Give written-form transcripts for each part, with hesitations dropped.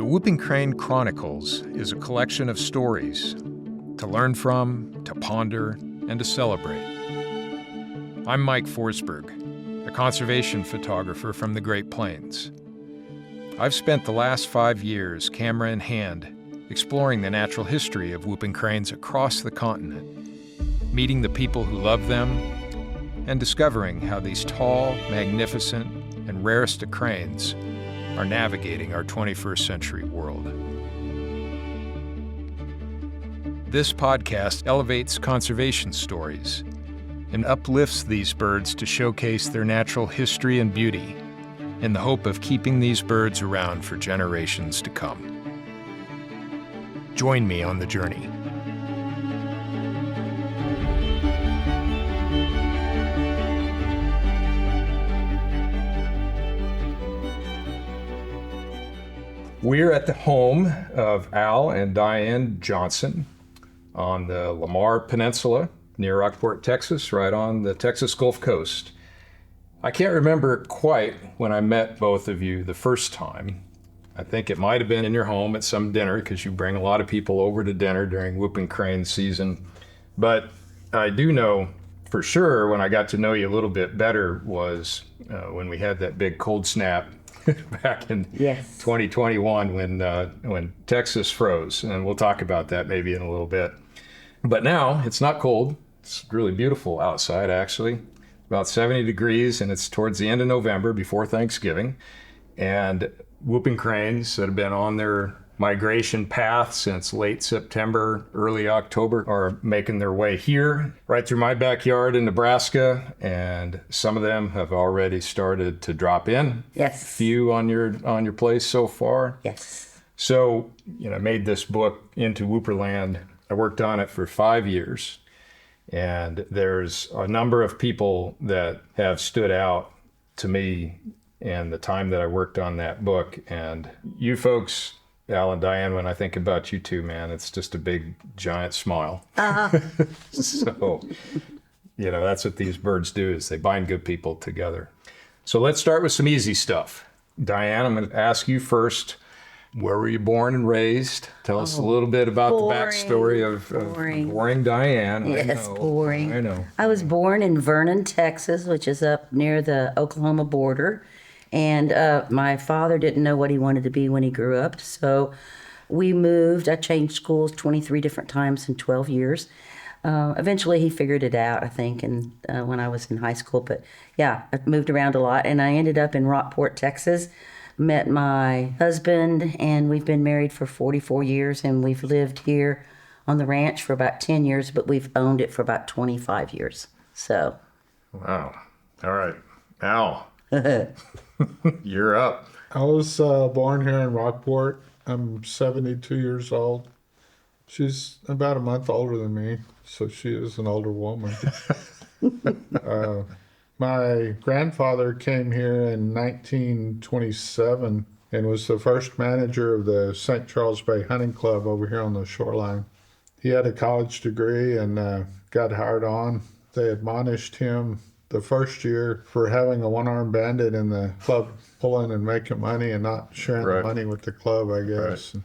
Whooping Crane Chronicles is a collection of stories to learn from, to ponder, and to celebrate. I'm Mike Forsberg, a conservation photographer from the Great Plains. I've spent the last 5 years, camera in hand, exploring the natural history of whooping cranes across the continent, meeting the people who love them, and discovering how these tall, magnificent, and rarest of cranes are navigating our 21st century world. This podcast elevates conservation stories and uplifts these birds to showcase their natural history and beauty in the hope of keeping these birds around for generations to come. Join me on the journey. We're at the home of Al and Diane Johnson on the Lamar Peninsula near Rockport, Texas, right on the Texas Gulf Coast. I can't remember quite when I met both of you the first time. I think it might have been in your home at some dinner because you bring a lot of people over to dinner during whooping crane season. But I do know for sure when I got to know you a little bit better was when we had that big cold snap back in 2021 when Texas froze, and we'll talk about that maybe in a little bit. But now it's not cold. It's really beautiful outside, actually. About 70 degrees, and it's towards the end of November before Thanksgiving. And whooping cranes that have been on their migration path since late September, early October are making their way here, right through my backyard in Nebraska, and some of them have already started to drop in. Yes. A few on your place so far. Yes. So, I made this book into Whooperland. I worked on it for 5 years, and there's a number of people that have stood out to me in the time that I worked on that book. And you folks, Al and Diane, when I think about you two, man, it's just a big, giant smile. So, that's what these birds do, is they bind good people together. So let's start with some easy stuff. Diane, I'm going to ask you first. Where were you born and raised? Tell us a little bit about the backstory of boring Diane. Yes, boring. I know. I was born in Vernon, Texas, which is up near the Oklahoma border. And my father didn't know what he wanted to be when he grew up. So we moved. I changed schools 23 different times in 12 years. Eventually he figured it out, I think, and when I was in high school. But yeah, I moved around a lot. And I ended up in Rockport, Texas. Met my husband, and we've been married for 44 years, and we've lived here on the ranch for about 10 years, but we've owned it for about 25 years. So. Wow. All right. Al, you're up. I was born here in Rockport. I'm 72 years old. She's about a month older than me, so she is an older woman. My grandfather came here in 1927 and was the first manager of the St. Charles Bay Hunting Club over here on the shoreline. He had a college degree and got hired on. They admonished him the first year for having a one-armed bandit in the club, pulling and making money and not sharing the money with the club, I guess. Right.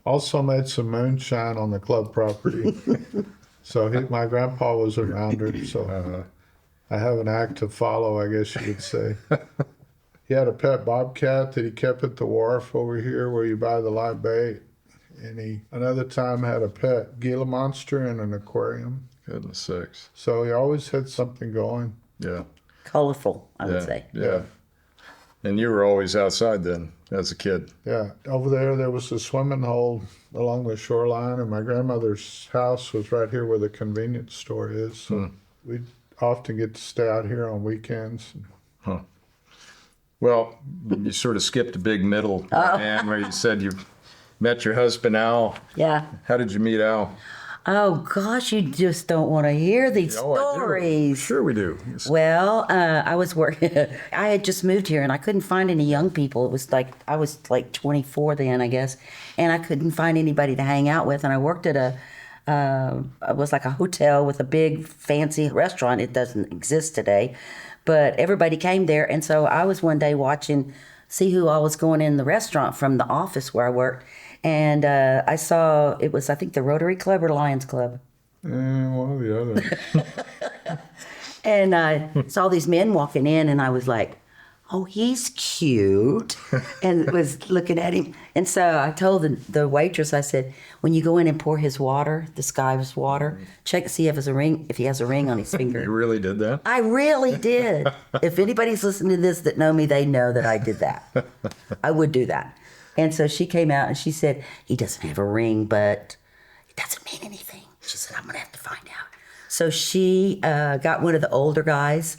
Also made some moonshine on the club property. So my grandpa was a rounder, so I have an act to follow, I guess you could say. He had a pet bobcat that he kept at the wharf over here where you buy the live bait. And he, another time, had a pet Gila monster in an aquarium. Goodness sakes. So he always had something going. Yeah. Colorful, I would say. Yeah. And you were always outside then, as a kid. Yeah. Over there was a swimming hole along the shoreline, and my grandmother's house was right here where the convenience store is. So we'd often get to stay out here on weekends. Huh. Well, you sort of skipped a big middle, Diane, where you said you met your husband, Al. Yeah. How did you meet Al? Oh, gosh, you just don't want to hear these stories. Sure we do. Well, I was working. I had just moved here, and I couldn't find any young people. It was like, I was like 24 then, I guess, and I couldn't find anybody to hang out with, and I worked at it was like a hotel with a big fancy restaurant. It doesn't exist today, but everybody came there. And so I was one day watching see who all was going in the restaurant from the office where I worked. And I saw, it was, I think, the Rotary Club or Lions Club. One or the other. And I saw these men walking in, and I was like, oh, he's cute, and was looking at him. And so I told the waitress, I said, when you go in and pour his water, this guy's water, check to see if he has a ring on his finger. You really did that? I really did. If anybody's listening to this that know me, they know that I did that. I would do that. And so she came out and she said, he doesn't have a ring, but it doesn't mean anything. She said, I'm going to have to find out. So she got one of the older guys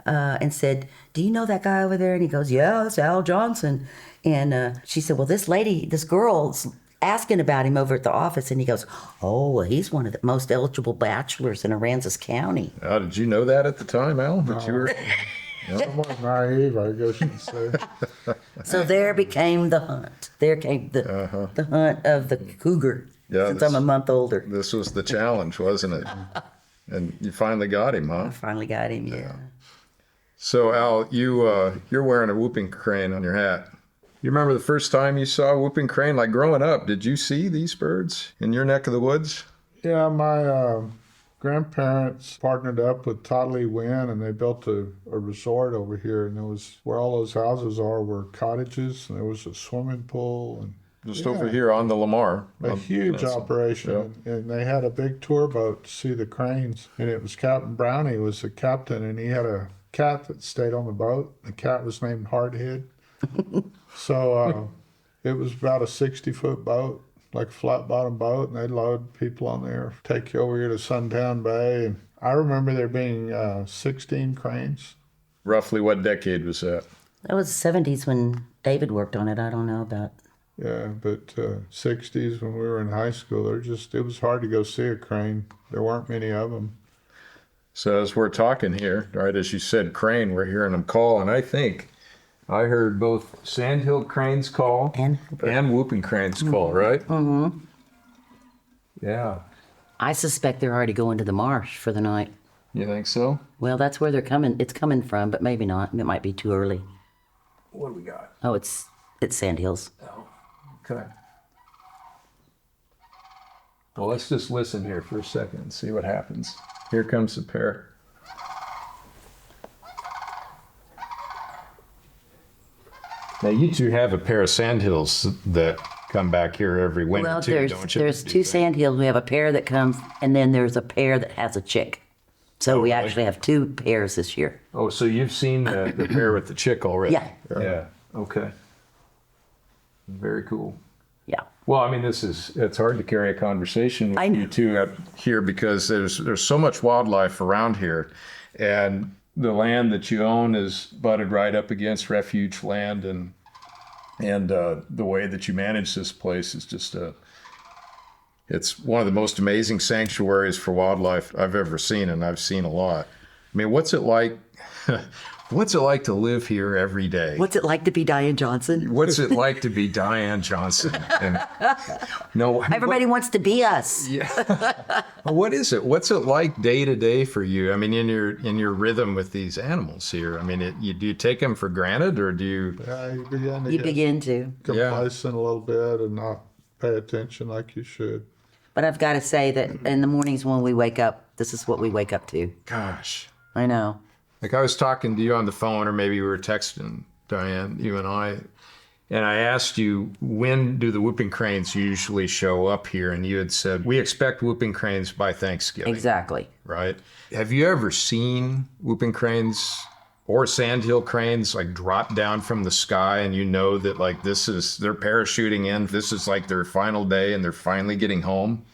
and said, do you know that guy over there? And he goes, yeah, it's Al Johnson. And she said, well, this girl's asking about him over at the office. And he goes, oh, well, he's one of the most eligible bachelors in Aransas County. Did you know that at the time, Al? That you were... Somewhat naive, I guess you'd say. So there became the hunt. There came the hunt of the cougar, since I'm a month older. This was the challenge, wasn't it? And you finally got him, huh? I finally got him, yeah. So, Al, you're wearing a whooping crane on your hat. You remember the first time you saw a whooping crane? Like growing up, did you see these birds in your neck of the woods? Yeah, my grandparents partnered up with Carlee and they built a resort over here, and it was where all those houses were cottages, and there was a swimming pool and Just over here on the Lamar. a huge operation. And they had a big tour boat to see the cranes, and it was Captain Brownie was the captain, and he had a cat that stayed on the boat. The cat was named Hardhead. So it was about a 60-foot boat, like a flat bottom boat, and they'd load people on there, take you over here to Sundown Bay. And I remember there being 16 cranes. Roughly what decade was that? That was the 70s when David worked on it. I don't know about. Yeah, but 60s when we were in high school, it was hard to go see a crane. There weren't many of them. So as we're talking here, right, as you said, crane, we're hearing them call, and I think I heard both sandhill cranes call and whooping cranes call, right? Mm-hmm. Yeah. I suspect they're already going to the marsh for the night. You think so? Well, that's where they're coming. It's coming from, but maybe not. It might be too early. What do we got? Oh, it's Sandhills. Oh, okay. Well, let's just listen here for a second and see what happens. Here comes the pair. Now, you two have a pair of sandhills that come back here every winter, Well, too, don't you? there's two sandhills. We have a pair that comes, and then there's a pair that has a chick. So we actually have two pairs this year. Oh, so you've seen the pair with the chick already? Yeah. Yeah. Okay. Very cool. Yeah. Well, I mean, it's hard to carry a conversation with you two up here because there's so much wildlife around here, and the land that you own is butted right up against refuge land, and the way that you manage this place is just it's one of the most amazing sanctuaries for wildlife I've ever seen, and I've seen a lot. I mean, what's it like? What's it like to live here every day? What's it like to be Diane Johnson? What's it like to be Diane Johnson? And, no, Everybody wants to be us. Yeah. What is it? What's it like day to day for you? I mean, in your rhythm with these animals here. I mean, do you take them for granted, or do you? Yeah, You begin to. Complacent a little bit and not pay attention like you should. But I've got to say that in the mornings when we wake up, this is what we wake up to. Gosh. I know. Like I was talking to you on the phone, or maybe we were texting, Diane, you and I asked you, when do the whooping cranes usually show up here? And you had said, we expect whooping cranes by Thanksgiving. Exactly. Right? Have you ever seen whooping cranes or sandhill cranes like drop down from the sky, and you know that like they're parachuting in, this is like their final day and they're finally getting home?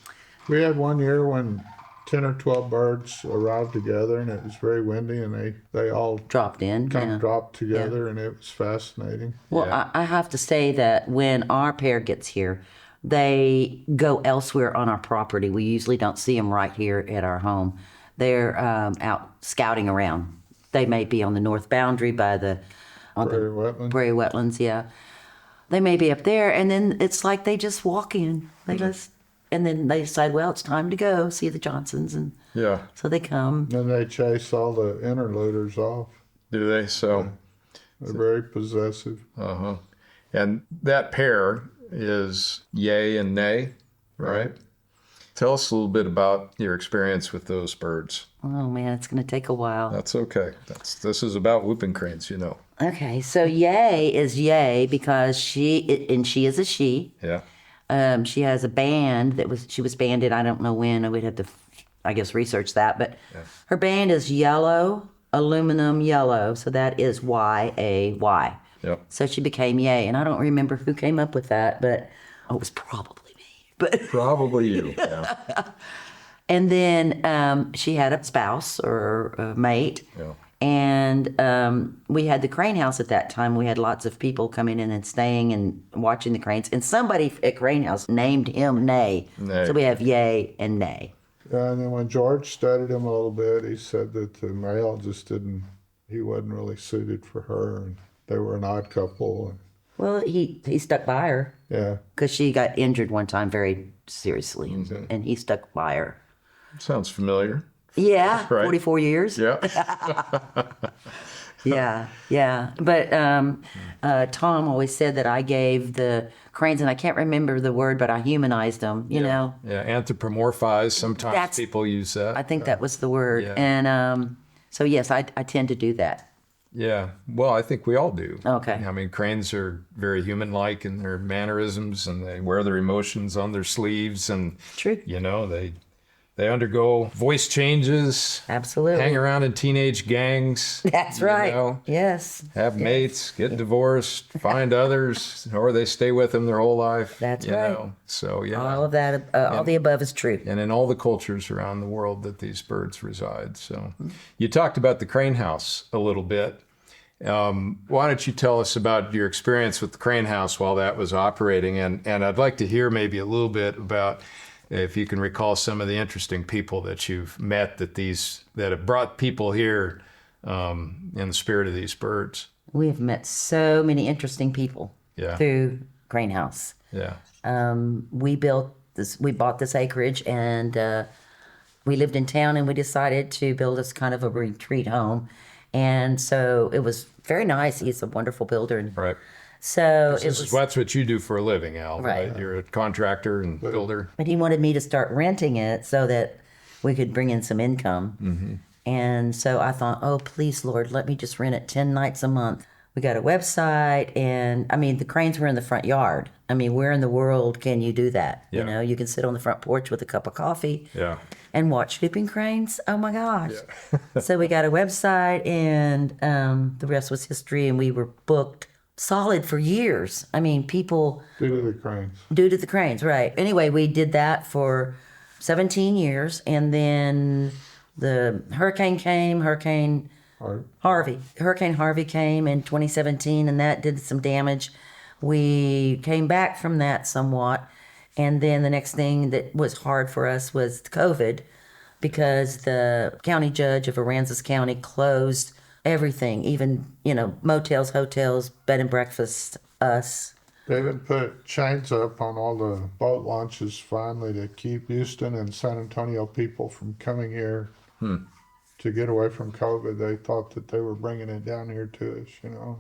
We had one year when 10 or 12 birds arrived together, and it was very windy, and they all Dropped in. kind yeah. of dropped together, and it was fascinating. Well, Yeah. I have to say that when our pair gets here, they go elsewhere on our property. We usually don't see them right here at our home. They're out scouting around. They may be on the north boundary by the prairie wetlands. Yeah, they may be up there, and then it's like they just walk in. And then they decide, well, it's time to go see the Johnsons, and so they come. Then they chase all the interluders off. Do they? So They're very possessive. Uh-huh. And that pair is yay and nay, right? Tell us a little bit about your experience with those birds. Oh man, it's going to take a while. That's okay. This is about whooping cranes, you know. Okay, so yay is yay because she is a she. Yeah. She has a band she was banded. I don't know when. I would have to, I guess, research that. But her band is yellow, aluminum yellow. So that is Y-A-Y. Yep. So she became yay, and I don't remember who came up with that, but it was probably me. But Probably you. Yeah. and then she had a spouse or a mate. Yeah. And we had the crane house at that time. We had lots of people coming in and staying and watching the cranes. And somebody at Crane House named him Nay. Nay. So we have yay and nay. And then when George studied him a little bit, he said that the male he wasn't really suited for her, and they were an odd couple. And, Well, he stuck by her yeah, because she got injured one time very seriously, and he stuck by her. Sounds familiar. Yeah, Right. 44 years. Yeah. Yeah. But Tom always said that I gave the cranes, and I can't remember the word, but I humanized them, you know. Yeah. Anthropomorphize. Sometimes That's- people use that. I think that was the word. Yeah. And so, yes, I tend to do that. Yeah. Well, I think we all do. Okay. I mean, cranes are very human-like in their mannerisms, and they wear their emotions on their sleeves, and True. you know, they undergo voice changes, Absolutely. hang around in teenage gangs. That's you right. know, Yes. have mates, get divorced, find others, or they stay with them their whole life. That's you right. know. So yeah. All of that, all the above is true. And in all the cultures around the world that these birds reside. So you talked about the crane house a little bit. Why don't you tell us about your experience with the crane house while that was operating? And I'd like to hear maybe a little bit about if you can recall some of the interesting people that you've met that have brought people here in the spirit of these birds. We have met so many interesting people Yeah. through Crane House. Yeah. We bought this acreage, and we lived in town, and we decided to build us kind of a retreat home. And so it was very nice. He's a wonderful builder. And Right. so That's what you do for a living, Al, Right. right? You're a contractor and builder. but he wanted me to start renting it so that we could bring in some income. Mm-hmm. And so I thought, oh, please, Lord, let me just rent it 10 nights a month. We got a website, and I mean, the cranes were in the front yard. I mean, where in the world can you do that? Yeah. You know, you can sit on the front porch with a cup of coffee Yeah. and watch whooping cranes. Oh my gosh. So we got a website, and the rest was history, and we were booked solid for years. I mean, people due to the cranes. due to the cranes, right. Anyway, we did that for 17 years, and then the hurricane came, Hurricane Harvey came in 2017, and that did some damage. We came back from that somewhat, and then the next thing that was hard for us was COVID, because the county judge of Aransas County closed everything, even, you know, motels, hotels, bed and breakfast, us. They even put chains up on all the boat launches finally to keep Houston and San Antonio people from coming here to get away from COVID. They thought that they were bringing it down here to us, you know.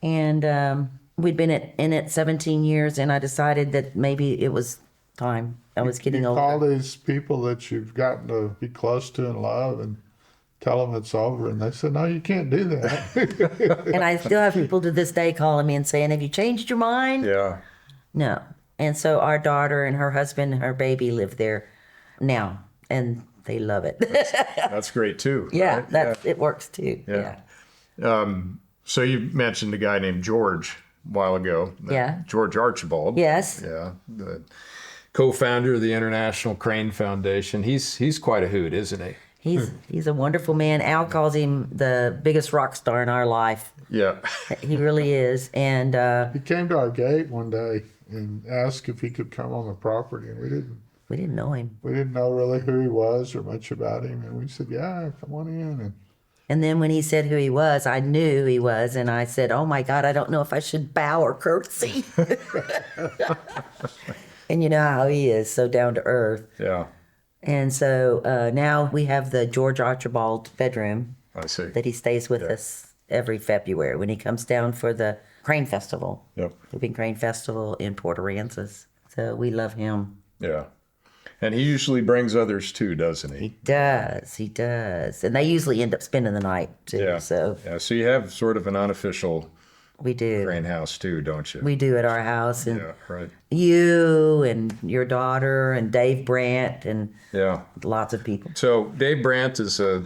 And we'd been in it 17 years, and I decided that maybe it was time. I was getting You older. call these people that you've gotten to be close to and love and tell them it's over, and they said, no, you can't do that. And I still have people to this day calling me and saying, have you changed your mind? Yeah. No. And so our daughter and her husband and her baby live there now, and they love it. That's great too. Yeah, right? it works too. Yeah. So you mentioned a guy named George a while ago. Yeah. George Archibald. Yes. Yeah. The co-founder of the International Crane Foundation. He's quite a hoot, isn't he? He's a wonderful man. Al calls him the biggest rock star in our life. Yeah. He really is. And He came to our gate one day and asked if he could come on the property, and we didn't know him. we didn't know really who he was or much about him, and we said, yeah, come on in. And then when he said who he was, I knew who he was. And I said, oh my God, I don't know if I should bow or curtsy. And you know how he is, so down to earth. Yeah. And so now we have the George Archibald bedroom I see. that he stays with us every February when he comes down for the Crane Festival. Yep. Whooping Crane Festival in Port Aransas. So we love him. Yeah. And he usually brings others too, doesn't he? He does. And they usually end up spending the night too. Yeah. So Yeah. So you have sort of an unofficial we do. crane house too, don't you? We do at our house. And Yeah, right. you and your daughter and Dave Brandt and Yeah. lots of people. So Dave Brandt is a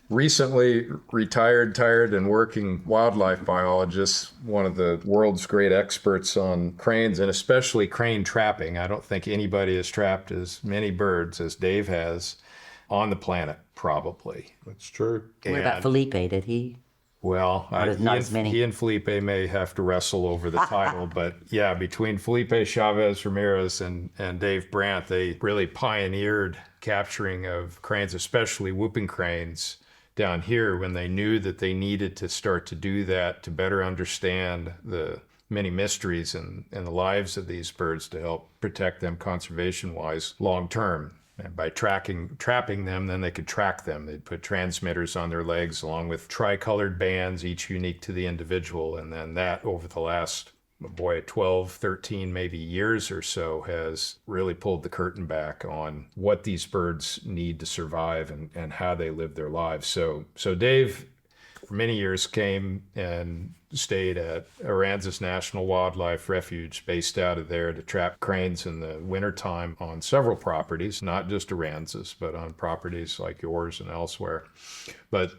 recently retired, tired, and working wildlife biologist, one of the world's great experts on cranes and especially crane trapping. I don't think anybody has trapped as many birds as Dave has on the planet, probably. That's true. What about Felipe? Did he? Well, Not as many. He and Felipe may have to wrestle over the title, but yeah, between Felipe Chavez Ramirez and Dave Brandt, they really pioneered capturing of cranes, especially whooping cranes, down here when they knew that they needed to start to do that to better understand the many mysteries in the lives of these birds to help protect them conservation-wise long term. And by trapping them, then they could track them. They'd put transmitters on their legs along with tricolored bands, each unique to the individual. And then that, over the last, 12, 13 maybe years or so, has really pulled the curtain back on what these birds need to survive and how they live their lives. So Dave, for many years, came and stayed at Aransas National Wildlife Refuge, based out of there, to trap cranes in the wintertime on several properties, not just Aransas, but on properties like yours and elsewhere. But,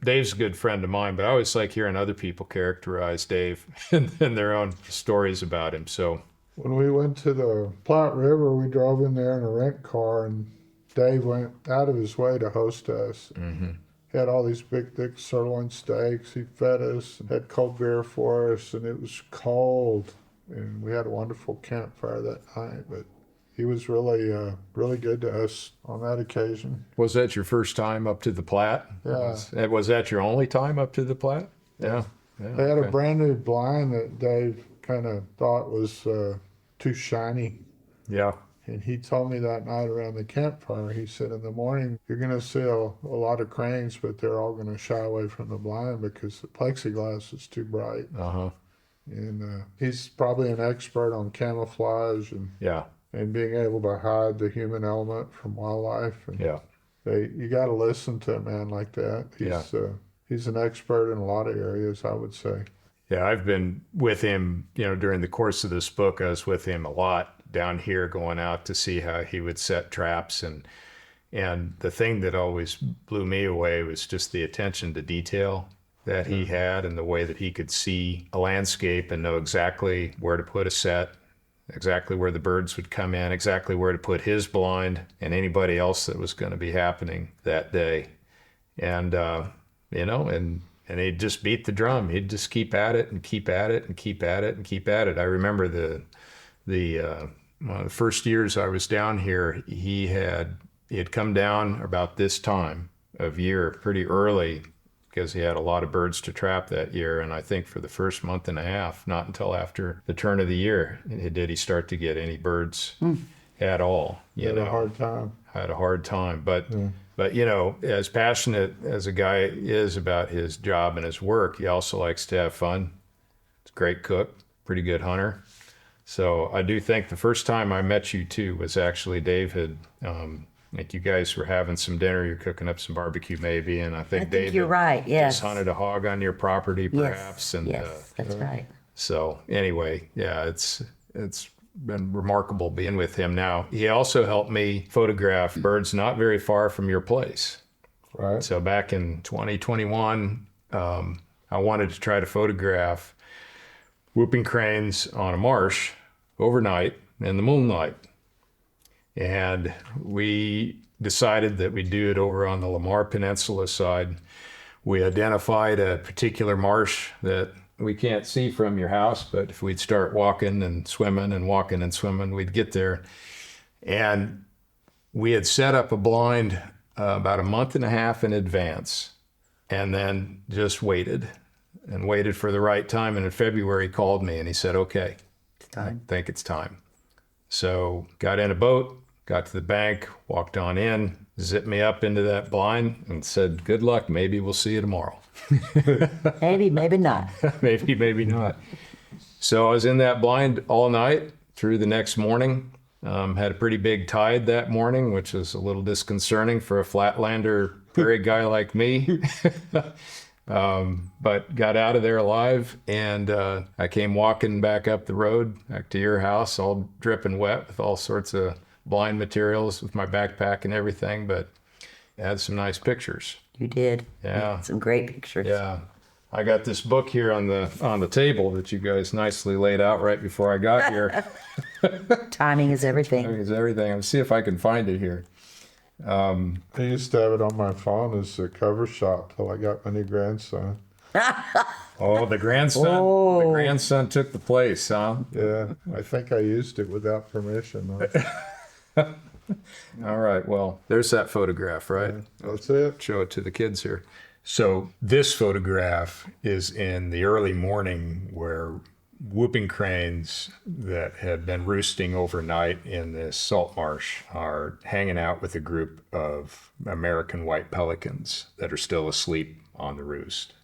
Dave's a good friend of mine, but I always like hearing other people characterize Dave in their own stories about him. So When we went to the Platte River, we drove in there in a rent car, and Dave went out of his way to host us. Mm-hmm. He had all these big, thick sirloin steaks. He fed us and had cold beer for us, and it was cold. And we had a wonderful campfire that night. But he was really, really good to us on that occasion. was that your first time up to the Platte? Yeah. Was that your only time up to the Platte? Yeah. They had a brand new blind that Dave kind of thought was too shiny. Yeah. And he told me that night around the campfire, he said, in the morning, you're going to see a lot of cranes, but they're all going to shy away from the blind because the plexiglass is too bright. Uh-huh. And he's probably an expert on camouflage Yeah. and being able to hide the human element from wildlife. And Yeah. you got to listen to a man like that. He's an expert in a lot of areas, I would say. Yeah, I've been with him, during the course of this book. I was with him a lot down here, going out to see how he would set traps. And the thing that always blew me away was just the attention to detail that he had, and the way that he could see a landscape and know exactly where to put a set, exactly where the birds would come in, exactly where to put his blind and anybody else that was going to be happening that day. And, and he'd just beat the drum. He'd just keep at it and keep at it and keep at it and keep at it. I remember the first years I was down here, he had come down about this time of year pretty early, because he had a lot of birds to trap that year. And I think for the first month and a half, not until after the turn of the year, did he start to get any birds at all. Had a hard time. Had a hard time. But as passionate as a guy is about his job and his work, he also likes to have fun. He's a great cook, pretty good hunter. So I do think the first time I met you too was actually Dave had, like you guys were having some dinner, you're cooking up some barbecue maybe, and I think Dave you're right. Yes. just hunted a hog on your property perhaps. Yes, that's right. So anyway, yeah, it's been remarkable being with him now. He also helped me photograph birds not very far from your place. Right. So back in 2021, I wanted to try to photograph whooping cranes on a marsh overnight in the moonlight. And we decided that we'd do it over on the Lamar Peninsula side. We identified a particular marsh that we can't see from your house, but if we'd start walking and swimming and walking and swimming, we'd get there. And we had set up a blind about a month and a half in advance, and then just waited for the right time. And in February, he called me and he said, okay, I think it's time. So got in a boat, got to the bank, walked on in, zipped me up into that blind and said, good luck, maybe we'll see you tomorrow. Maybe, maybe not. Maybe, maybe not. So I was in that blind all night through the next morning. Had a pretty big tide that morning, which was a little disconcerting for a flatlander prairie guy like me. But got out of there alive, and I came walking back up the road, back to your house, all dripping wet with all sorts of blind materials with my backpack and everything, but I had some nice pictures. You did. Yeah. Some great pictures. Yeah. I got this book here on the table that you guys nicely laid out right before I got here. Timing is everything. It's everything. I'll see if I can find it here. I used to have it on my phone as a cover shot till I got my new grandson. Oh, the grandson. Oh. The grandson took the place, huh? Yeah, I think I used it without permission. All right. Well, there's that photograph, right? That's it. Show it to the kids here. So this photograph is in the early morning where whooping cranes that had been roosting overnight in this salt marsh are hanging out with a group of American white pelicans that are still asleep on the roost.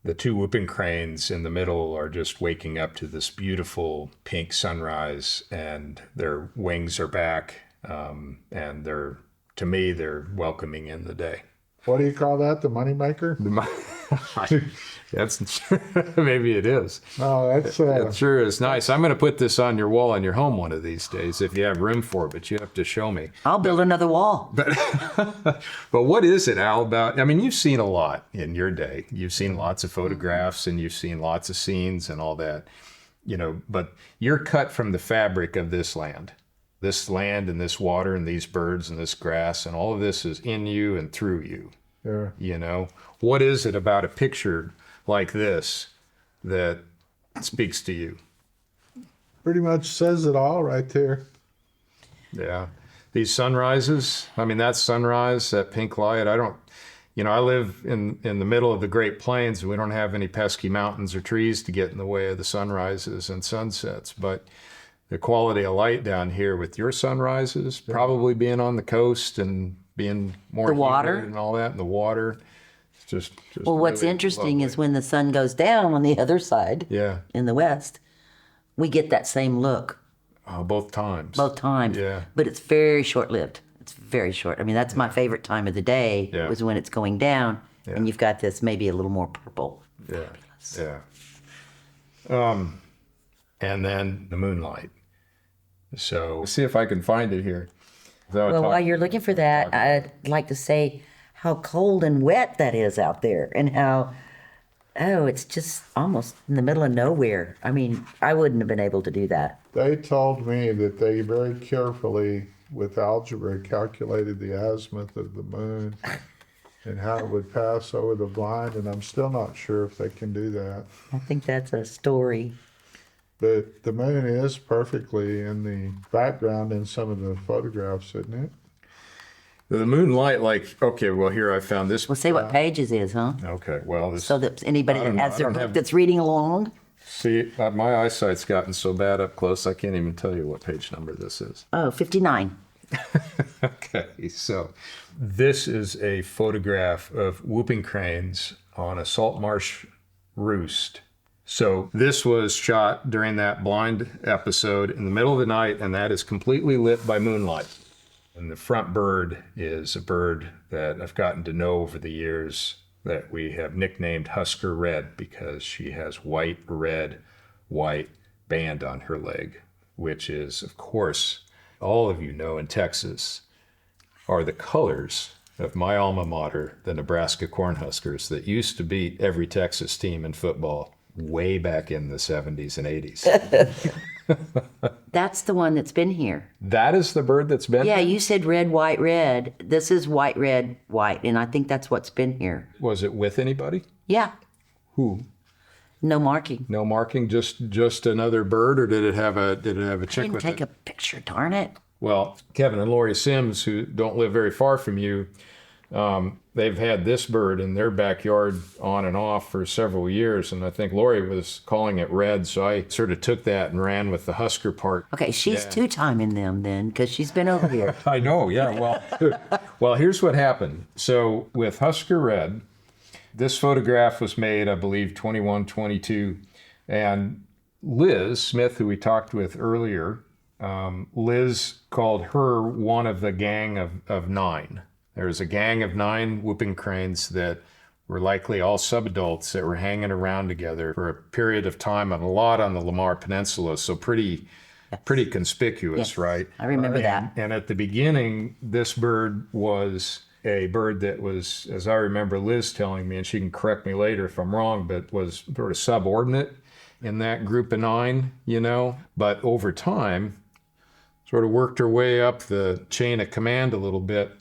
The two whooping cranes in the middle are just waking up to this beautiful pink sunrise, and their wings are back, and to me, they're welcoming in the day. What do you call that? The moneymaker? That's maybe it is. No, that's It sure is nice. I'm going to put this on your wall in your home one of these days if you have room for it, but you have to show me. I'll build another wall. But what is it, Al, about? I mean, you've seen a lot in your day. You've seen lots of photographs and you've seen lots of scenes and all that, but you're cut from the fabric of this land. This land and this water and these birds and this grass and all of this is in you and through you. yeah. What is it about a picture like this that speaks to you? Pretty much says it all right there. Yeah. These sunrises, I mean, that sunrise, that pink light, I live in the middle of the Great Plains, and we don't have any pesky mountains or trees to get in the way of the sunrises and sunsets, but the quality of light down here with your sunrises, probably being on the coast and being more The water. humid and all that, and the water. It's just Well, what's really interesting lovely. is when the sun goes down on the other side, Yeah, in the west, we get that same look both times. both times. Yeah. But it's very short-lived. It's very short. I mean, that's my favorite time of the day, Yeah. was when it's going down, Yeah. and you've got this maybe a little more purple. Yeah. And then the moonlight. So see if I can find it here. Well, while you're looking for that, I'd like to say how cold and wet that is out there, and how, it's just almost in the middle of nowhere. I mean, I wouldn't have been able to do that. They told me that they very carefully, with algebra, calculated the azimuth of the moon and how it would pass over the blind, and I'm still not sure if they can do that. I think that's a story. But the moon is perfectly in the background in some of the photographs, isn't it? The moonlight, okay, well, here I found this. We'll see what pages is, huh? Okay, well, this. So that anybody I that don't- has I their don't book have- that's reading along. See, my eyesight's gotten so bad up close, I can't even tell you what page number this is. Oh, 59. Okay, so this is a photograph of whooping cranes on a salt marsh roost. So this was shot during that blind episode in the middle of the night, and that is completely lit by moonlight. And the front bird is a bird that I've gotten to know over the years that we have nicknamed Husker Red, because she has white, red, white band on her leg, which is, of course, all of you know in Texas, are the colors of my alma mater, the Nebraska Cornhuskers, that used to beat every Texas team in football way back in the 70s and 80s. That's the one that's been here. That is the bird that's been Yeah, there? you said red, white, red. This is white, red, white, and I think that's what's been here. Was it with anybody? Yeah, Who? no marking. No marking, just another bird, or did it have a chick Didn't with take it? a picture, darn it. Well, Kevin and Lori Sims, who don't live very far from you, they've had this bird in their backyard on and off for several years, and I think Lori was calling it red, so I sort of took that and ran with the Husker part. Okay, she's two-timing them then, because she's been over here. I know, yeah. Well, well, here's what happened. So with Husker Red, This photograph was made, I believe, 21, 22. And Liz Smith, who we talked with earlier, Liz called her one of the gang of 9. There was a gang of 9 whooping cranes that were likely all subadults that were hanging around together for a period of time, and a lot on the Lamar Peninsula. So pretty conspicuous, Yes, right? I remember that. And at the beginning, this bird was a bird that was, as I remember Liz telling me, and she can correct me later if I'm wrong, but was sort of subordinate in that group of 9, you know. But over time, sort of worked her way up the chain of command a little bit.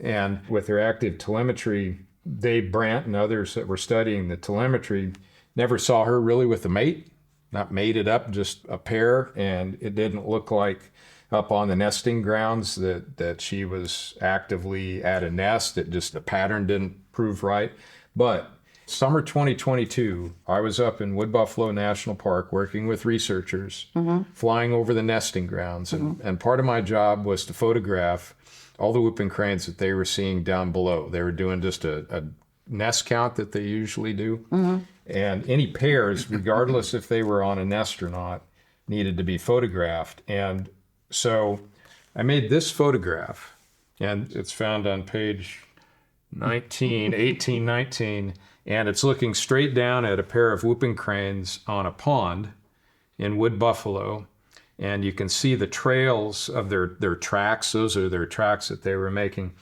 And with her active telemetry, Dave Brandt and others that were studying the telemetry never saw her really with a mate, not mated up, just a pair. And it didn't look like up on the nesting grounds that she was actively at a nest. It just, the pattern didn't prove right. But summer 2022, I was up in Wood Buffalo National Park working with researchers, flying over the nesting grounds. And part of my job was to photograph all the whooping cranes that they were seeing down below. They were doing just a nest count that they usually do. And any pairs, regardless if they were on a nest or not, needed to be photographed. And so I made this photograph, and it's found on page 19, and it's looking straight down at a pair of whooping cranes on a pond in Wood Buffalo. And you can see the trails of their tracks. Those are their tracks that they were making.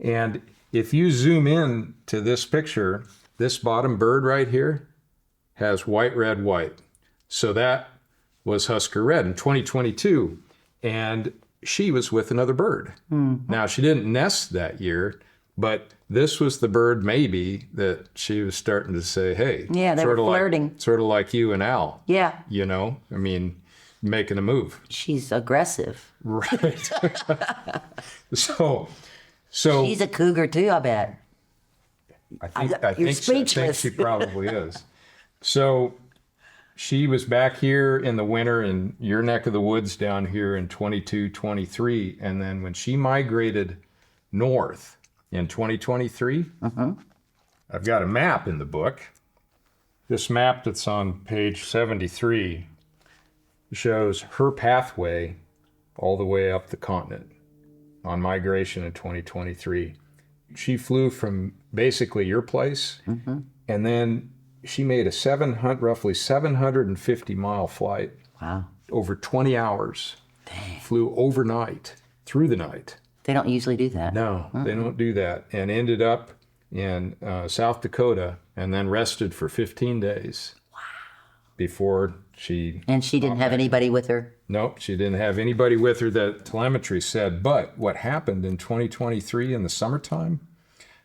And if you zoom in to this picture, this bottom bird right here has white, red, white. So that was Husker Red in 2022. And she was with another bird. Now, she didn't nest that year, but this was the bird maybe that she was starting to say, hey. Yeah, they were flirting. Sort of like you and Al. Yeah. You know, I mean, making a move. She's aggressive. Right. So She's a cougar too, I bet. I You're think speechless. she probably is. So she was back here in the winter in your neck of the woods down here in 22, 23. And then when she migrated north in 2023, I've got a map in the book. This map that's on page 73 shows her pathway all the way up the continent on migration in 2023. She flew from basically your place, and then she made a roughly 750 mile flight. Wow. Over 20 hours. Dang. Flew overnight, through the night. They don't usually do that. No, they don't do that. And ended up in South Dakota and then rested for 15 days. Wow. Before she... And she didn't have anybody with her? Nope, she didn't have anybody with her, that telemetry said. But what happened in 2023 in the summertime,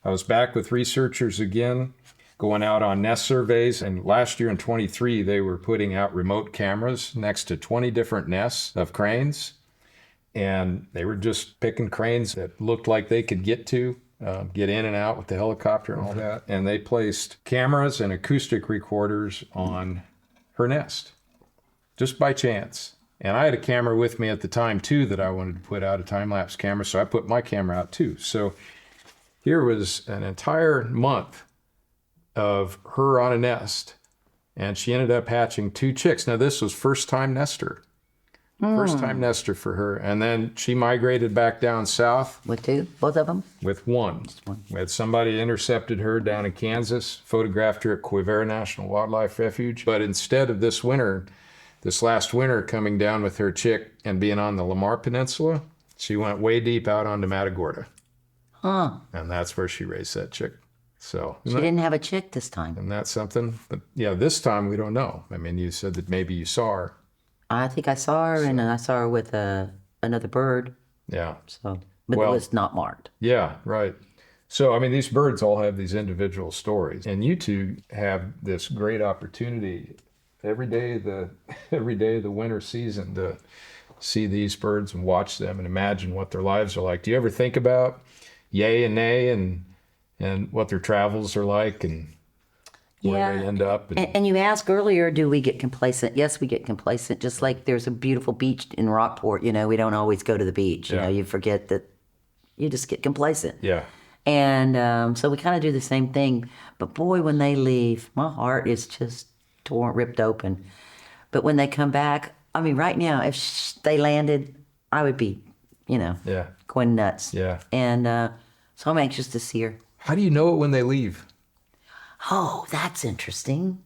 I was back with researchers again, going out on nest surveys. And last year in 23, they were putting out remote cameras next to 20 different nests of cranes. And they were just picking cranes that looked like they could get in and out with the helicopter and all that. And they placed cameras and acoustic recorders on her nest, just by chance. And I had a camera with me at the time too that I wanted to put out, a time-lapse camera, so I put my camera out too. So here was an entire month of her on a nest, and she ended up hatching 2 chicks. Now this was first-time nester. First-time nester for her. And then she migrated back down south. With 2? Both of them? With one. Just one. We had somebody intercepted her down in Kansas, photographed her at Quivira National Wildlife Refuge. But instead of this last winter coming down with her chick and being on the Lamar Peninsula, she went way deep out onto Matagorda. Huh. And that's where she raised that chick. So She didn't have a chick this time. and that's something. But yeah, this time we don't know. I mean, you said that maybe you saw her. I think I saw her, and I saw her with another bird. Yeah. So, but Well- it was not marked. Yeah, right. So, I mean, these birds all have these individual stories, and you two have this great opportunity every day of the winter season to see these birds and watch them and imagine what their lives are like. Do you ever think about yay and nay and what their travels are like and where they end up? And you asked earlier, do we get complacent? Yes, we get complacent. Just like there's a beautiful beach in Rockport, we don't always go to the beach. Yeah. You forget that you just get complacent. Yeah. And so we kind of do the same thing. But boy, when they leave, my heart is just ripped open. But when they come back, I mean, right now, if they landed, I would be, Yeah. going nuts. Yeah. And so I'm anxious to see her. How do you know it when they leave? Oh, that's interesting.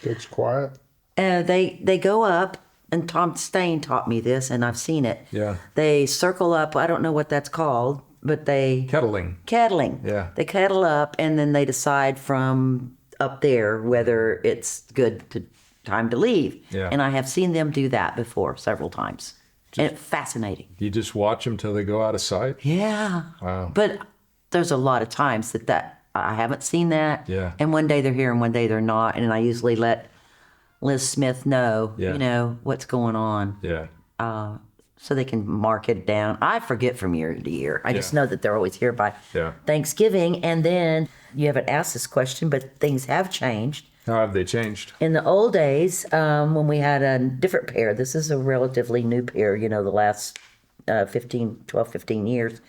Gets quiet. They go up, and Tom Stain taught me this, and I've seen it. Yeah. They circle up. I don't know what that's called, but they Kettling. kettling. Yeah. They kettle up, and then they decide from up there whether it's time to leave. Yeah. And I have seen them do that before several times. And it's fascinating. You just watch them till they go out of sight? Yeah. Wow. But there's a lot of times that I haven't seen that. Yeah. And one day they're here and one day they're not. And I usually let Liz Smith know, Yeah. what's going on. Yeah. So they can mark it down. I forget from year to year. I just know that they're always here by Yeah. Thanksgiving. And then you haven't asked this question, but things have changed. How have they changed? In the old days, when we had a different pair, this is a relatively new pair, the last 15 years.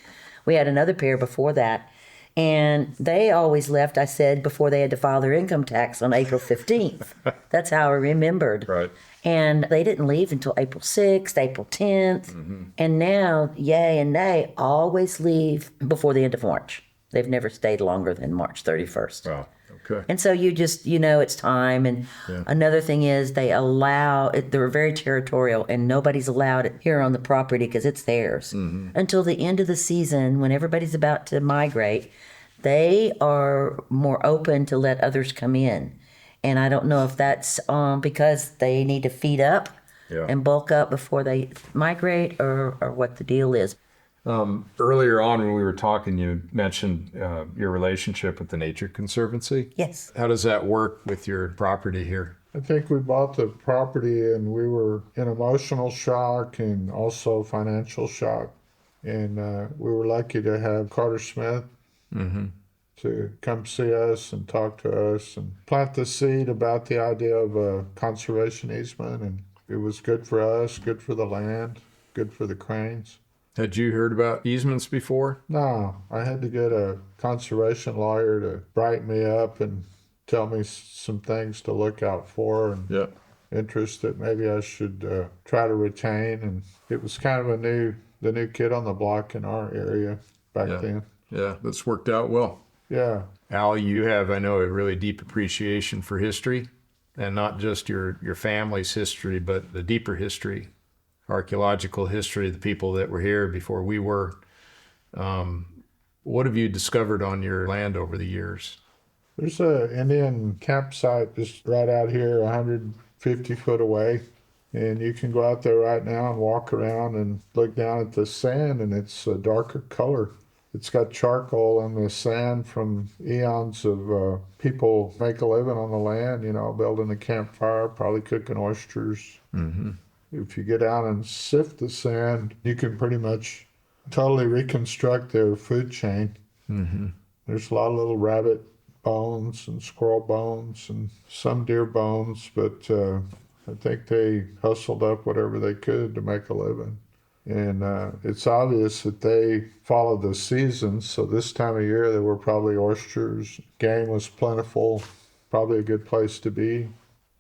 We had another pair before that. And they always left, I said, before they had to file their income tax on April 15th. That's how I remembered. Right. And they didn't leave until April 6th, April 10th. And now, yay and nay, always leave before the end of March. They've never stayed longer than March 31st. Wow. Okay. And so you just, it's time. And another thing is they're very territorial, and nobody's allowed it here on the property because it's theirs. Until the end of the season, when everybody's about to migrate, they are more open to let others come in. And I don't know if that's because they need to feed up and bulk up before they migrate or what the deal is. Earlier on when we were talking, you mentioned your relationship with the Nature Conservancy. Yes. How does that work with your property here? I think we bought the property and we were in emotional shock and also financial shock. And we were lucky to have Carter Smith to come see us and talk to us and plant the seed about the idea of a conservation easement. And it was good for us, good for the land, good for the cranes. Had you heard about easements before? No, I had to get a conservation lawyer to brighten me up and tell me some things to look out for and interests that maybe I should try to retain. And it was kind of the new kid on the block in our area back then. Yeah, that's worked out well. Yeah. Al, you have, I know, a really deep appreciation for history, and not just your family's history, but the deeper history, archaeological history of the people that were here before we were. What have you discovered on your land over the years? There's an Indian campsite just right out here, 150 foot away. And you can go out there right now and walk around and look down at the sand, and it's a darker color. It's got charcoal in the sand from eons of people make a living on the land, building a campfire, probably cooking oysters. If you get down and sift the sand, you can pretty much totally reconstruct their food chain. There's a lot of little rabbit bones and squirrel bones and some deer bones, but I think they hustled up whatever they could to make a living. And it's obvious that they followed the seasons. So this time of year, there were probably oysters. Game was plentiful. Probably a good place to be.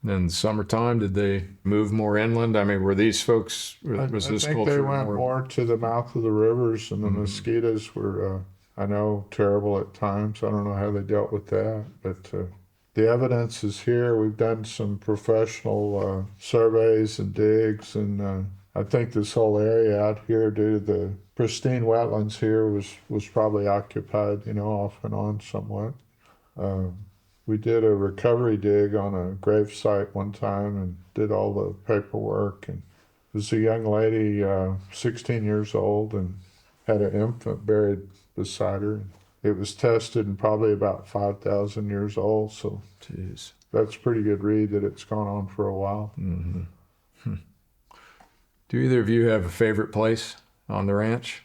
In the summertime, did they move more inland? I mean, were these folks, was this I think culture they went more to the mouth of the rivers, and the mosquitoes were, I know, terrible at times. I don't know how they dealt with that, but the evidence is here. We've done some professional surveys and digs, and I think this whole area out here, due to the pristine wetlands here, was probably occupied, off and on somewhat. We did a recovery dig on a grave site one time and did all the paperwork. And it was a young lady, 16 years old, and had an infant buried beside her. It was tested and probably about 5,000 years old, so Jeez. That's a pretty good read that it's gone on for a while. Do either of you have a favorite place on the ranch?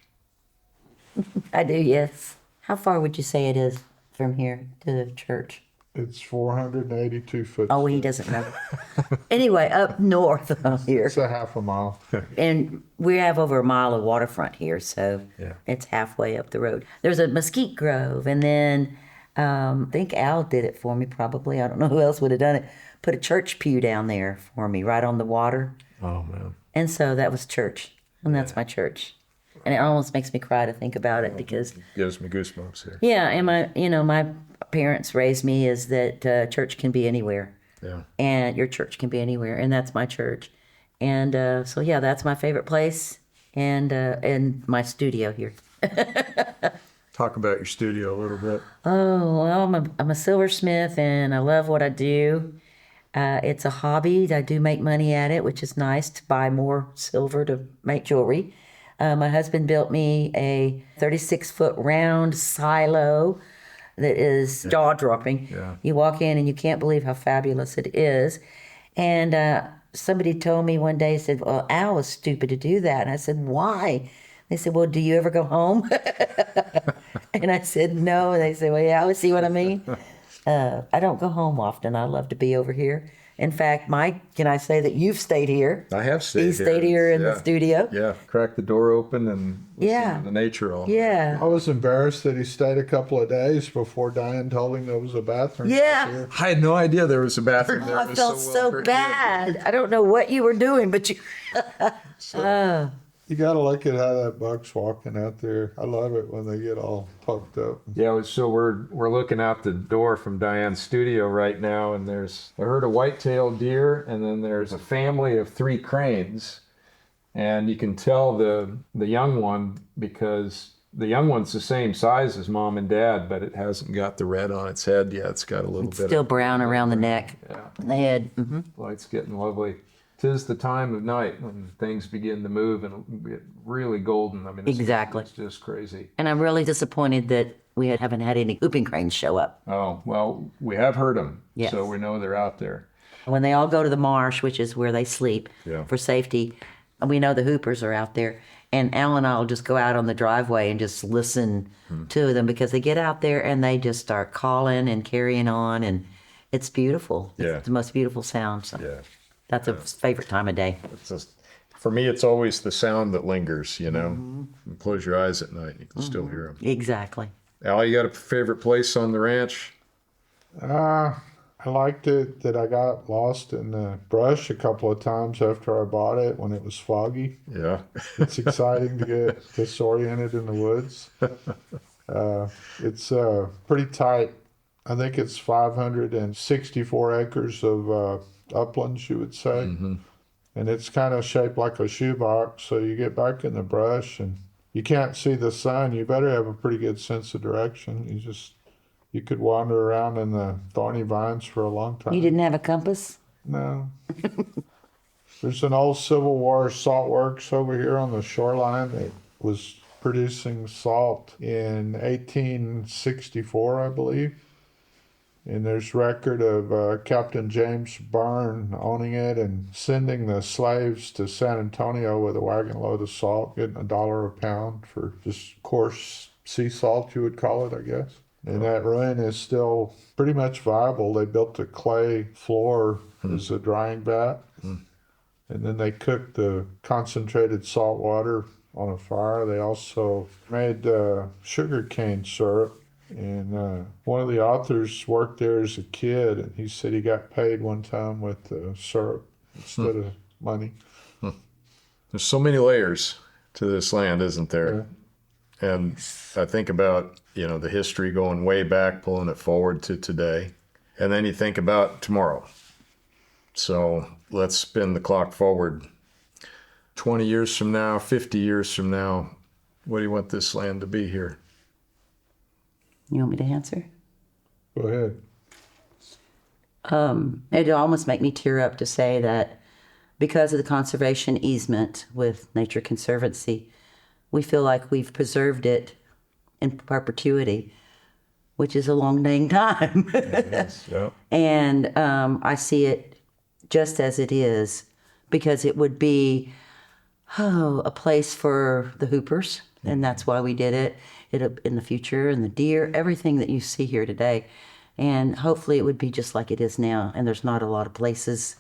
I do, yes. How far would you say it is from here to the church? It's 482 foot. Oh, he doesn't know. Anyway, up north of here. It's a half a mile. And we have over a mile of waterfront here, so Yeah. it's halfway up the road. There's a mesquite grove, and then I think Al did it for me probably. I don't know who else would have done it. Put a church pew down there for me, right on the water. Oh, man. And so that was church, and that's my church. And it almost makes me cry to think about it because, Gives me goosebumps here. yeah, and my parents raised me is that church can be anywhere. Yeah. And your church can be anywhere, and that's my church. And so yeah, that's my favorite place, and my studio here. Talk about your studio a little bit. Oh well, I'm a silversmith, and I love what I do. It's a hobby. I do make money at it, which is nice to buy more silver to make jewelry. My husband built me a 36-foot round silo that is jaw-dropping. Yeah. You walk in and you can't believe how fabulous it is. And somebody told me one day, said, well, Al was stupid to do that. And I said, why? They said, well, do you ever go home? And I said, no. And they said, well, yeah, see what I mean? I don't go home often. I love to be over here. In fact, Mike, can I say that you've stayed here? I have stayed He here. stayed here in the Yeah. studio. Yeah, crack the door open and listen Yeah. to the nature all. Yeah. I was embarrassed that he stayed a couple of days before Diane told him there was a bathroom. Yeah. here. I had no idea there was a bathroom there. Oh, It I was felt well so prepared. bad. I don't know what you were doing, but you. You got to look at how that buck's walking out there. I love it when they get all puffed up. Yeah, so we're looking out the door from Diane's studio right now, and I heard a white-tailed deer, and then there's a family of 3 cranes, and you can tell the young one because the young one's the same size as mom and dad, but it hasn't got the red on its head yet. It's got a little bit Still of brown around the neck. Yeah. And the head. light's getting lovely. 'Tis the time of night when things begin to move and get really golden. I mean, Exactly. It's just crazy. And I'm really disappointed that we haven't had any whooping cranes show up. Oh, well, we have heard them, Yes. so we know they're out there. When they all go to the marsh, which is where they sleep Yeah. for safety, we know the hoopers are out there. And Al and I will just go out on the driveway and just listen to them because they get out there and they just start calling and carrying on. And it's beautiful. Yeah. It's the most beautiful sound. So Yeah. that's a favorite time of day. It's just, for me, it's always the sound that lingers, you know. You close your eyes at night, you can still hear them. Exactly. Al, you got a favorite place on the ranch? I liked it that I got lost in the brush a couple of times after I bought it when it was foggy. Yeah. It's exciting to get disoriented in the woods. It's pretty tight. I think it's 564 acres of uplands, you would say. And it's kind of shaped like a shoebox, so you get back in the brush and you can't see the sun. You better have a pretty good sense of direction. You could wander around in the thorny vines for a long time. You didn't have a compass? No. There's an old Civil War salt works over here on the shoreline that was producing salt in 1864, I believe. And there's record of Captain James Byrne owning it and sending the slaves to San Antonio with a wagon load of salt, getting $1 a pound for just coarse sea salt, you would call it, I guess. And that ruin is still pretty much viable. They built a clay floor as a drying vat. And then they cooked the concentrated salt water on a fire. They also made sugar cane syrup. And one of the authors worked there as a kid, and he said he got paid one time with syrup instead of money. There's so many layers to this land, isn't there? And I think about, the history going way back, pulling it forward to today. And then you think about tomorrow. So let's spin the clock forward 20 years from now, 50 years from now. What do you want this land to be here? You want me to answer? Go ahead. It'd almost make me tear up to say that because of the conservation easement with Nature Conservancy, we feel like we've preserved it in perpetuity, which is a long dang time. Yes, yeah. And I see it just as it is because it would be a place for the hoopers, and that's why we did it. In the future, and the deer, everything that you see here today. And hopefully it would be just like it is now. And there's not a lot of places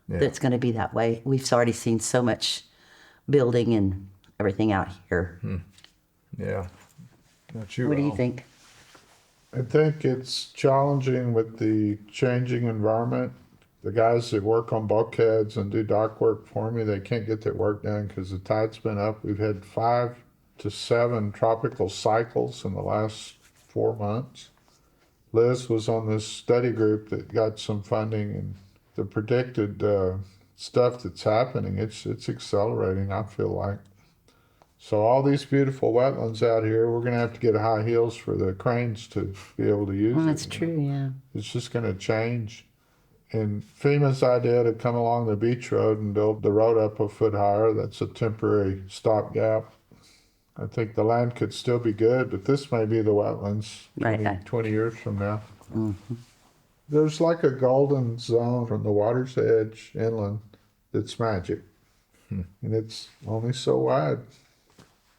that's going to be that way. We've already seen so much building and everything out here. Yeah. Not you, What do you Al. think? I think it's challenging with the changing environment. The guys that work on bulkheads and do dock work for me, they can't get their work done because the tide's been up. We've had 5 to 7 tropical cycles in the last 4 months. Liz was on this study group that got some funding, and the predicted stuff that's happening, it's accelerating, I feel like. So all these beautiful wetlands out here, we're going to have to get high heels for the cranes to be able to use it. That's true, yeah. It's just going to change. And FEMA's idea to come along the beach road and build the road up a foot higher, that's a temporary stopgap. I think the land could still be good, but this may be the wetlands 20 years from now. There's like a golden zone from the water's edge inland that's magic. And it's only so wide.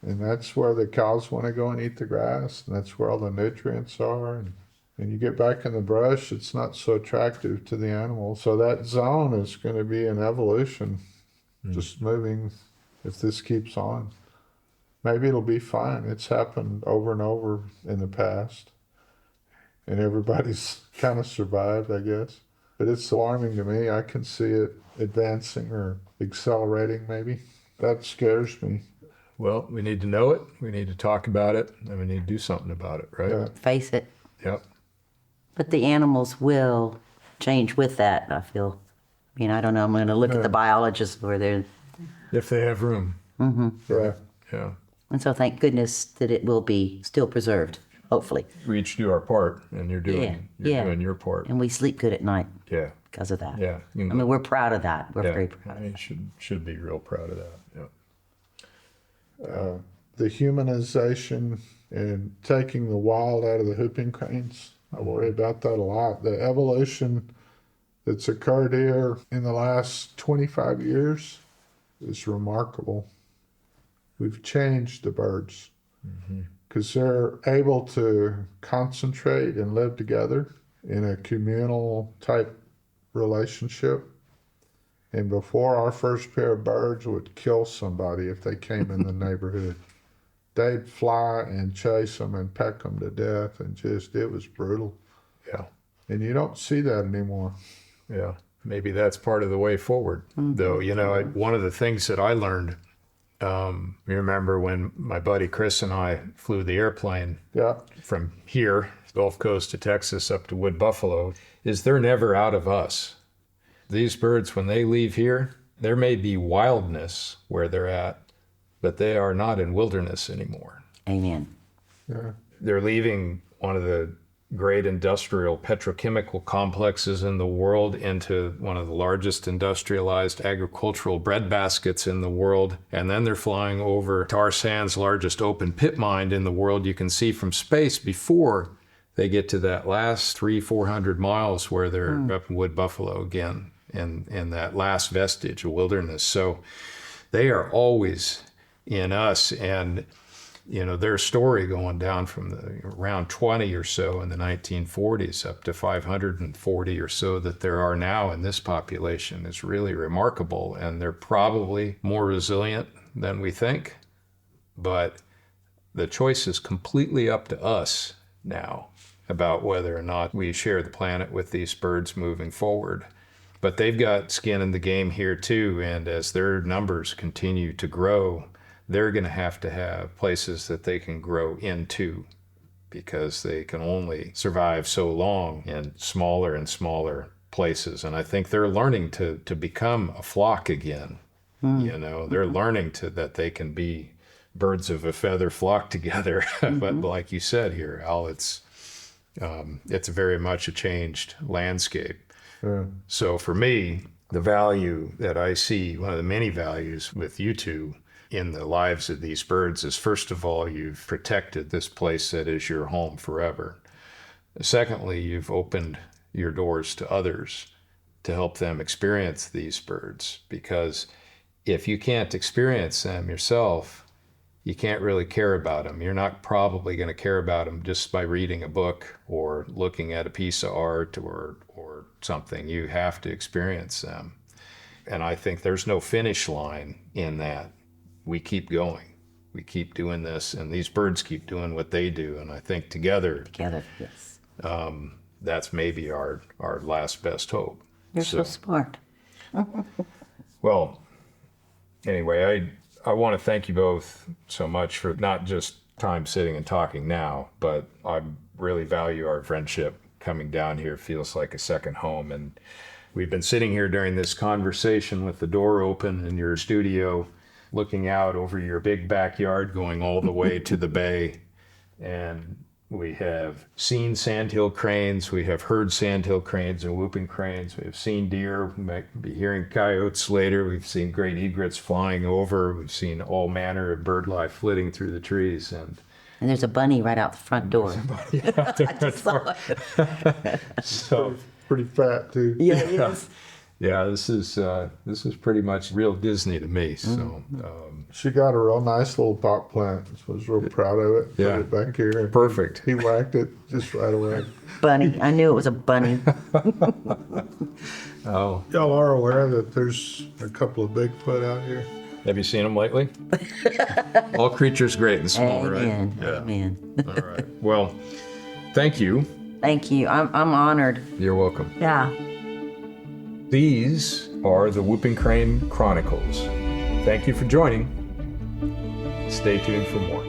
And that's where the cows want to go and eat the grass. And that's where all the nutrients are. And you get back in the brush, it's not so attractive to the animals. So that zone is going to be an evolution, just moving if this keeps on. Maybe it'll be fine. It's happened over and over in the past. And everybody's kind of survived, I guess. But it's alarming to me. I can see it advancing or accelerating maybe. That scares me. Well, we need to know it, we need to talk about it, and we need to do something about it, right? Yeah. Face it. Yep. But the animals will change with that, I feel. I mean, I don't know. I'm going to look at the biologists where they're. If they have room. Yeah. Yeah. And so thank goodness that it will be still preserved, hopefully. We each do our part, and you're doing your part. And we sleep good at night Yeah. because of that. Yeah. I mean, we're proud of that. We're very proud. I mean, should be real proud of that. Yeah. The humanization and taking the wild out of the whooping cranes. I worry about that a lot. The evolution that's occurred here in the last 25 years is remarkable. We've changed the birds because they're able to concentrate and live together in a communal type relationship. And before, our first pair of birds would kill somebody if they came in the neighborhood. They'd fly and chase them and peck them to death, and it was brutal. Yeah. And you don't see that anymore. Yeah. Maybe that's part of the way forward, though. You know, one of the things that I learned, you remember when my buddy Chris and I flew the airplane Yeah. from here, Gulf Coast to Texas up to Wood Buffalo, is they're never out of us. These birds, when they leave here, there may be wildness where they're at, but they are not in wilderness anymore. Amen. Yeah. They're leaving one of the great industrial petrochemical complexes in the world into one of the largest industrialized agricultural breadbaskets in the world. And then they're flying over tar sand's largest open pit mine in the world you can see from space before they get to that last 300-400 miles where they're up in Wood Buffalo again in that last vestige of wilderness. So they are always in us. And you know, their story going down from around 20 or so in the 1940s up to 540 or so that there are now in this population is really remarkable. And they're probably more resilient than we think. But the choice is completely up to us now about whether or not we share the planet with these birds moving forward. But they've got skin in the game here too. And as their numbers continue to grow, they're going to have places that they can grow into because they can only survive so long in smaller and smaller places. And I think they're learning to become a flock again. You know, they're learning that they can be birds of a feather flock together. But like you said here, Al, it's very much a changed landscape. Yeah. So for me, the value that I see, one of the many values with you two in the lives of these birds is, first of all, you've protected this place that is your home forever. Secondly, you've opened your doors to others to help them experience these birds, because if you can't experience them yourself, you can't really care about them. You're not probably going to care about them just by reading a book or looking at a piece of art or something. You have to experience them. And I think there's no finish line in that. We keep going. We keep doing this, and these birds keep doing what they do. And I think together, Yes. that's maybe our last best hope. You're so smart. Well, anyway, I want to thank you both so much for not just time sitting and talking now, but I really value our friendship. Coming down here feels like a second home. And we've been sitting here during this conversation with the door open in your studio, looking out over your big backyard, going all the way to the bay. And we have seen sandhill cranes, we have heard sandhill cranes and whooping cranes, we have seen deer, we might be hearing coyotes later, we've seen great egrets flying over, we've seen all manner of bird life flitting through the trees. And there's a bunny right out the front door. I just saw it. So Pretty fat too. Yeah, it is. yeah, this is pretty much real Disney to me. So She got a real nice little pot plant. I was real proud of it. Yeah. Put it back here. perfect. He whacked it just right away. Bunny. I knew it was a bunny. Oh, Y'all are aware that there's a couple of Bigfoot out here? have you seen them lately? All creatures great and small, Amen. right? Yeah. Amen. All right. Well, thank you. Thank you. I'm honored. You're welcome. Yeah. These are the Whooping Crane Chronicles. Thank you for joining. Stay tuned for more.